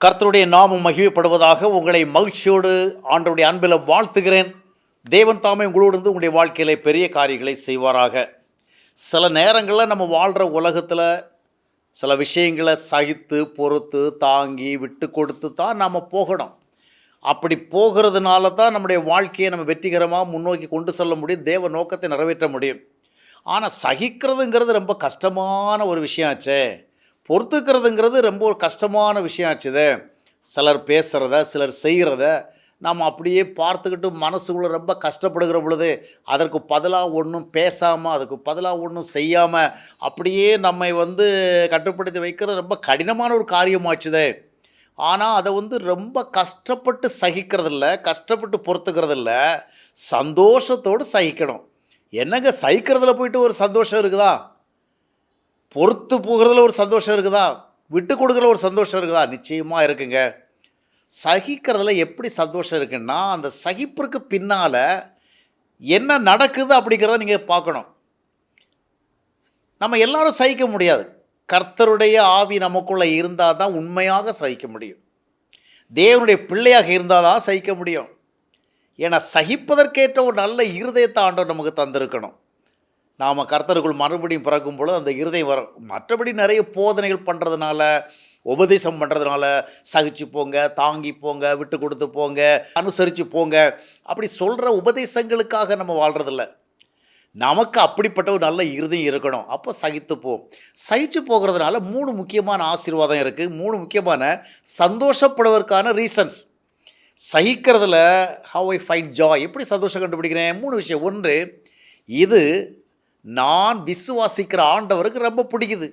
கர்த்தருடைய நாமம் மகிமைப்படுவதாக உங்களை மகிழ்ச்சியோடு ஆண்டவருடைய அன்பில் வாழ்த்துகிறேன். தேவன் தாமே உங்களோடு இருந்து உங்களுடைய வாழ்க்கையில் பெரிய காரியங்களை செய்வாராக. சில நேரங்களில் நம்ம வாழ்கிற உலகத்தில் சில விஷயங்களை சகித்து பொறுத்து தாங்கி விட்டு கொடுத்து தான் நம்ம போகணும். அப்படி போகிறதுனால தான் நம்முடைய வாழ்க்கையை நம்ம வெற்றிகரமாக முன்னோக்கி கொண்டு செல்ல முடியும், தேவ நோக்கத்தை நிறைவேற்ற முடியும். ஆனால் சகிக்கிறதுங்கிறது ரொம்ப கஷ்டமான ஒரு விஷயம் ஆச்சே. பொறுத்துக்கிறதுங்கிறது ரொம்ப ஒரு கஷ்டமான விஷயம் ஆச்சுதே. சிலர் பேசுகிறத சிலர் செய்கிறத நாம் அப்படியே பார்த்துக்கிட்டு மனசுக்குள்ளே ரொம்ப கஷ்டப்படுகிற பொழுது அதற்கு பதிலாக ஒன்றும் பேசாமல் அதுக்கு பதிலாக ஒன்றும் செய்யாமல் அப்படியே நம்மை கட்டுப்படுத்தி வைக்கிறது ரொம்ப கடினமான ஒரு காரியமாச்சுதே. ஆனால் அதை ரொம்ப கஷ்டப்பட்டு சகிக்கிறதில்ல, கஷ்டப்பட்டு பொறுத்துக்கிறதில்ல, சந்தோஷத்தோடு சகிக்கணும். என்னங்க சகிக்கிறதுல போயிட்டு ஒரு சந்தோஷம் இருக்குதா? பொறுத்து போகிறதுல ஒரு சந்தோஷம் இருக்குதா? விட்டு கொடுக்குறதுல ஒரு சந்தோஷம் இருக்குதா? நிச்சயமாக இருக்குங்க. சகிக்கிறதுல எப்படி சந்தோஷம் இருக்குன்னா, அந்த சகிப்பிற்கு பின்னால் என்ன நடக்குது அப்படிங்கிறத நீங்கள் பார்க்கணும். நம்ம எல்லாரும் சகிக்க முடியாது. கர்த்தருடைய ஆவி நமக்குள்ளே இருந்தால் தான் உண்மையாக சகிக்க முடியும். தேவனுடைய பிள்ளையாக இருந்தால் தான் சகிக்க முடியும். ஏன்னா சகிப்பதற்கேற்ற ஒரு நல்ல இருதயத்தை ஆண்டவர் நமக்கு தந்திருக்கணும். நாம் கர்த்தருக்குள் மறுபடியும் பிறக்கும் பொழுது அந்த இருதயம் வரும். மற்றபடி நிறைய போதனைகள் பண்ணுறதுனால, உபதேசம் பண்ணுறதுனால சகிச்சு போங்க, தாங்கி போங்க, விட்டு கொடுத்து போங்க, அனுசரித்து போங்க, அப்படி சொல்கிற உபதேசங்களுக்காக நம்ம வாழ்கிறதில்ல. நமக்கு அப்படிப்பட்ட ஒரு நல்ல இருதயம் இருக்கணும். அப்போ சகித்துப்போம். சகிச்சு போகிறதுனால 3 முக்கியமான ஆசீர்வாதம் இருக்குது. 3 முக்கியமான சந்தோஷப்படுவதற்கான ரீசன்ஸ். சகிக்கிறதுல ஹவ் ஐ ஃபைண்ட் ஜாய், எப்படி சந்தோஷம் கண்டுபிடிக்கிறேன்? 3 விஷயம். ஒன்று, இது நான் விசுவாசிக்கிற ஆண்டவருக்கு ரொம்ப பிடிக்குது.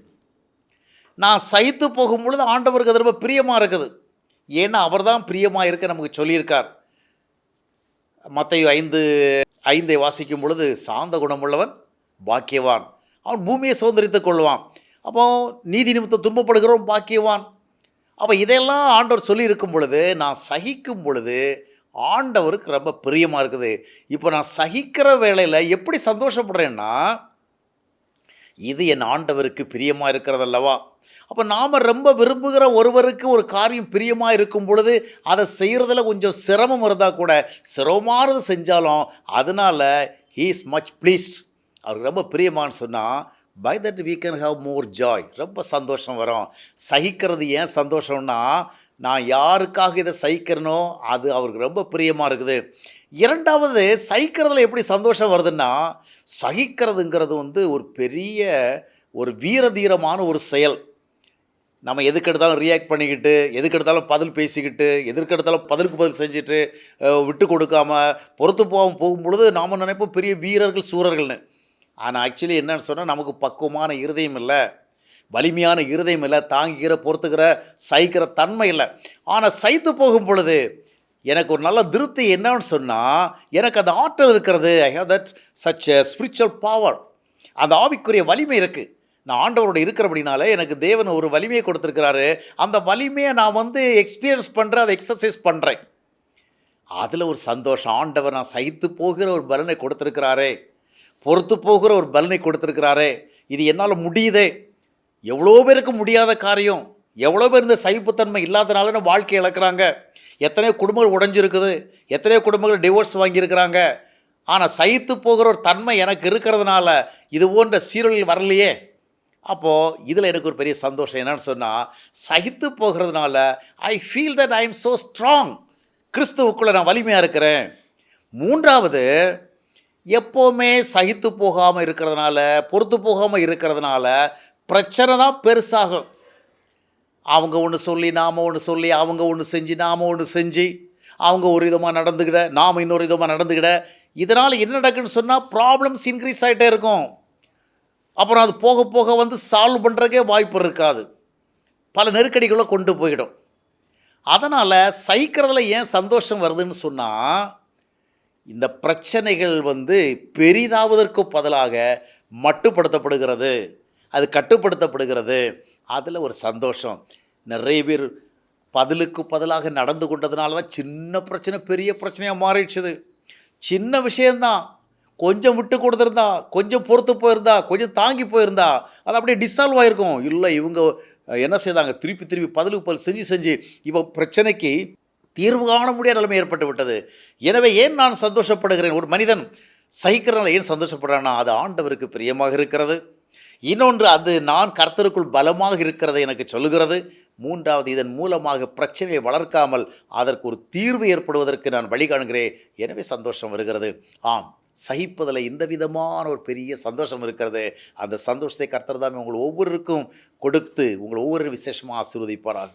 நான் சகித்து போகும் பொழுது ஆண்டவருக்கு அது ரொம்ப பிரியமாக இருக்குது. ஏன்னா அவர் தான் பிரியமாக இருக்க நமக்கு சொல்லியிருக்கார். மத்தேயு 5:5 வாசிக்கும் பொழுது, சாந்த குணமுள்ளவன் பாக்கியவான், அவன் பூமியை சுதந்திரித்துக் கொள்வான். அப்போ நீதி நிமித்தம் துன்பப்படுகிறவன் பாக்கியவான். அப்போ இதெல்லாம் ஆண்டவர் சொல்லியிருக்கும் பொழுது நான் சகிக்கும் பொழுது ஆண்டவருக்கு ரொம்ப பிரியமாக இருக்குது. இப்போ நான் சகிக்கிற வேளையில் எப்படி சந்தோஷப்படுறேன்னா, இது என் ஆண்டவருக்கு பிரியமாக இருக்கிறதல்லவா. அப்போ நாம் ரொம்ப விரும்புகிற ஒருவருக்கு ஒரு காரியம் பிரியமாக இருக்கும் பொழுது அதை செய்கிறதுல கொஞ்சம் சிரமம் இருந்தால் கூட, சிரமமானது செஞ்சாலும் அதனால் ஹீ இஸ் மச் ப்ளீஸ்ட், அவருக்கு ரொம்ப பிரியமானு சொன்னால், by that we can have more joy, ரொம்ப சந்தோஷம் வரும். சகிக்கிறது ஏன் சந்தோஷம்னா, நான் யாருக்காக இதை சகிக்கிறனோ அது அவருக்கு ரொம்ப பிரியமாக இருக்குது. இரண்டாவது, சகிக்கிறதுல எப்படி சந்தோஷம் வருதுன்னா, சகிக்கிறதுங்கிறது ஒரு பெரிய ஒரு வீரதீரமான ஒரு செயல். நம்ம எதுக்கெடுத்தாலும் ரியாக்ட் பண்ணிக்கிட்டு, எதுக்கெடுத்தாலும் பதில் பேசிக்கிட்டு, எதுக்கெடுத்தாலும் பதிலுக்கு பதில் செஞ்சுட்டு, விட்டு கொடுக்காமல் பொறுத்து போகும் பொழுது நாம் நினைப்போம் பெரிய வீரர்கள் சூரர்கள்னு. ஆனால் ஆக்சுவலி என்னன்னு சொன்னால், நமக்கு பக்குவமான இருதயம் இல்லை, வலிமையான இருதயம் இல்லை, தாங்கிக்கிற பொறுத்துக்கிற சகிக்கிற தன்மை இல்லை. ஆனால் சகித்து போகும் பொழுது எனக்கு ஒரு நல்ல திருப்தி என்னன்னு சொன்னால், எனக்கு அந்த ஆற்றல் இருக்கிறது. I have that such spiritual power, அந்த ஆவிக்குரிய வலிமை இருக்குது. நான் ஆண்டவரோட இருக்கிறபடினால எனக்கு தேவன் ஒரு வலிமையை கொடுத்துருக்கிறாரு. அந்த வலிமையை நான் எக்ஸ்பீரியன்ஸ் பண்ணுறேன், அதை எக்ஸசைஸ் பண்ணுறேன். அதில் ஒரு சந்தோஷம். ஆண்டவர் நான் சகித்து போகிற ஒரு பலனை கொடுத்துருக்கிறாரே, பொறுத்து போகிற ஒரு பலனை கொடுத்துருக்கிறாரே, இது என்னால் முடியுதே. எவ்வளோ பேருக்கு முடியாத காரியம். எவ்வளோ பேர் இந்த சகிப்புத்தன்மை இல்லாதனால வாழ்க்கை இழக்கிறாங்க. எத்தனையோ குடும்பங்கள் உடைஞ்சிருக்குது, எத்தனையோ குடும்பங்கள் டிவோர்ஸ் வாங்கியிருக்கிறாங்க. ஆனால் சகித்து போகிற ஒரு தன்மை எனக்கு இருக்கிறதுனால இது போன்ற சீரழில் வரலையே. அப்போது இதில் எனக்கு ஒரு பெரிய சந்தோஷம் என்னன்னு சொன்னால், சகித்து போகிறதுனால I feel that I am so strong, கிறிஸ்துவுக்குள்ளே நான் வலிமையாக இருக்கிறேன். மூன்றாவது, எப்போவுமே சகித்து போகாமல் இருக்கிறதுனால, பொறுத்து போகாமல் இருக்கிறதுனால பிரச்சனை தான் பெருசாகும். அவங்க ஒன்று சொல்லி நாம் ஒன்று சொல்லி, அவங்க ஒன்று செஞ்சு நாம் ஒன்று செஞ்சு, அவங்க ஒரு விதமாக நடந்துக்கிட, நாம் இன்னொரு விதமாக நடந்துக்கிட, இதனால் என்ன நடக்குன்னு சொன்னால் ப்ராப்ளம்ஸ் இன்க்ரீஸ் ஆகிட்டே இருக்கும். அப்புறம் அது போக போக சால்வ் பண்ணுறக்கே வாய்ப்பு இருக்காது, பல நெருக்கடிகளை கொண்டு போயிடும். அதனால் சகிக்கிறதுல ஏன் சந்தோஷம் வருதுன்னு சொன்னால், இந்த பிரச்சனைகள் பெரிதாவதற்கு பதிலாக மட்டுப்படுத்தப்படுகிறது, அது கட்டுப்படுத்தப்படுகிறது. அதில் ஒரு சந்தோஷம். நிறைய பேர் பதிலுக்கு பதிலாக நடந்து கொண்டதுனால தான் சின்ன பிரச்சனை பெரிய பிரச்சனையாக மாறிடுச்சுது. சின்ன விஷயந்தான், கொஞ்சம் விட்டு கொடுத்துருந்தா, கொஞ்சம் பொறுத்து போயிருந்தா, கொஞ்சம் தாங்கி போயிருந்தா அது அப்படியே டிசால்வ் ஆகிருக்கும். இல்லை, இவங்க என்ன செய்தாங்க, திருப்பி திருப்பி பதிலுக்கு பதில் செஞ்சு செஞ்சு இப்போ பிரச்சனைக்கு தீர்வு காண முடியாத நிலைமை ஏற்பட்டு விட்டது. எனவே ஏன் நான் சந்தோஷப்படுகிறேன்? ஒரு மனிதன் சகிக்கிறனால ஏன் சந்தோஷப்படுறான்னா, அது ஆண்டவருக்கு பிரியமாக இருக்கிறது. இன்னொன்று, அது நான் கர்த்தருக்குள் பலமாக இருக்கிறதை எனக்கு சொல்லுகிறது. மூன்றாவது, இதன் மூலமாக பிரச்சனையை வளர்க்காமல் அதற்கு ஒரு தீர்வு ஏற்படுவதற்கு நான் வழி காணுகிறேன். எனவே சந்தோஷம் வருகிறது. ஆம், சகிப்பதில் இந்த விதமான ஒரு பெரிய சந்தோஷம் இருக்கிறது. அந்த சந்தோஷத்தை கர்த்தர் தாமே உங்கள் ஒவ்வொருவருக்கும் கொடுத்து உங்கள் ஒவ்வொரு விசேஷமாக ஆசீர்வதிப்பாராக.